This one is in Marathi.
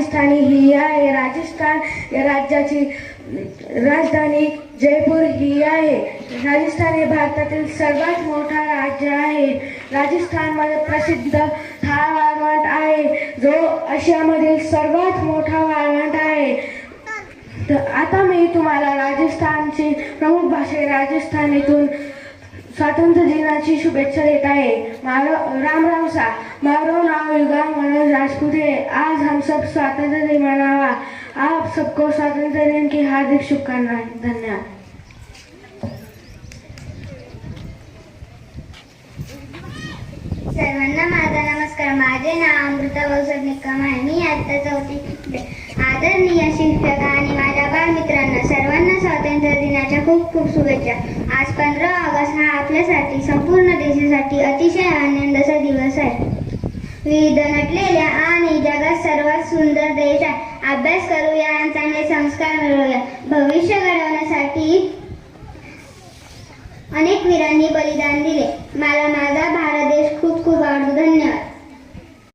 राजस्थानी ही आहे. राजस्थान या राज्याची राजधानी जयपूर ही आहे. राजस्थान हे भारतातील सर्वात मोठा राज्य आहे. राजस्थानमध्ये प्रसिद्ध थार वाळवंट आहे, जो आशियामधील सर्वात मोठा वाळवंट आहे. तर आता मी तुम्हाला राजस्थानची प्रमुख भाषा राजस्थानीतून स्वातंत्र्य दिनाची शुभेच्छा देत आहे. राम राम सा. मारो नाम युगांग मनोज राजपूत है. आज हम सब स्वातंत्र्य दिन मनावा. आप सबको स्वातंत्र्य दिन की हार्दिक शुभकामनाएं. धन्यवाद. सर्वांना माझा नमस्कार. माझे नाव अमृता वौसद निकम आहे. मी आता 4थी. आदरणीय शिक्षक आणि माझ्या बालमित्रांना सर्वांना स्वातंत्र्य दिनाच्या खूप खूप शुभेच्छा. आज 15 ऑगस्ट हा आपल्यासाठी संपूर्ण देशासाठी अतिशय आनंदाचा दिवस आहे. विविध नटलेल्या आणि जगात सर्वात सुंदर देश आहे. अभ्यास करूया आणि चांगले संस्कार मिळवूया. भविष्य घडवण्यासाठी अनेक वीरांनी बलिदान दिले. मला माझा भारत देश खूप खूप आवडतो. धन्यवाद.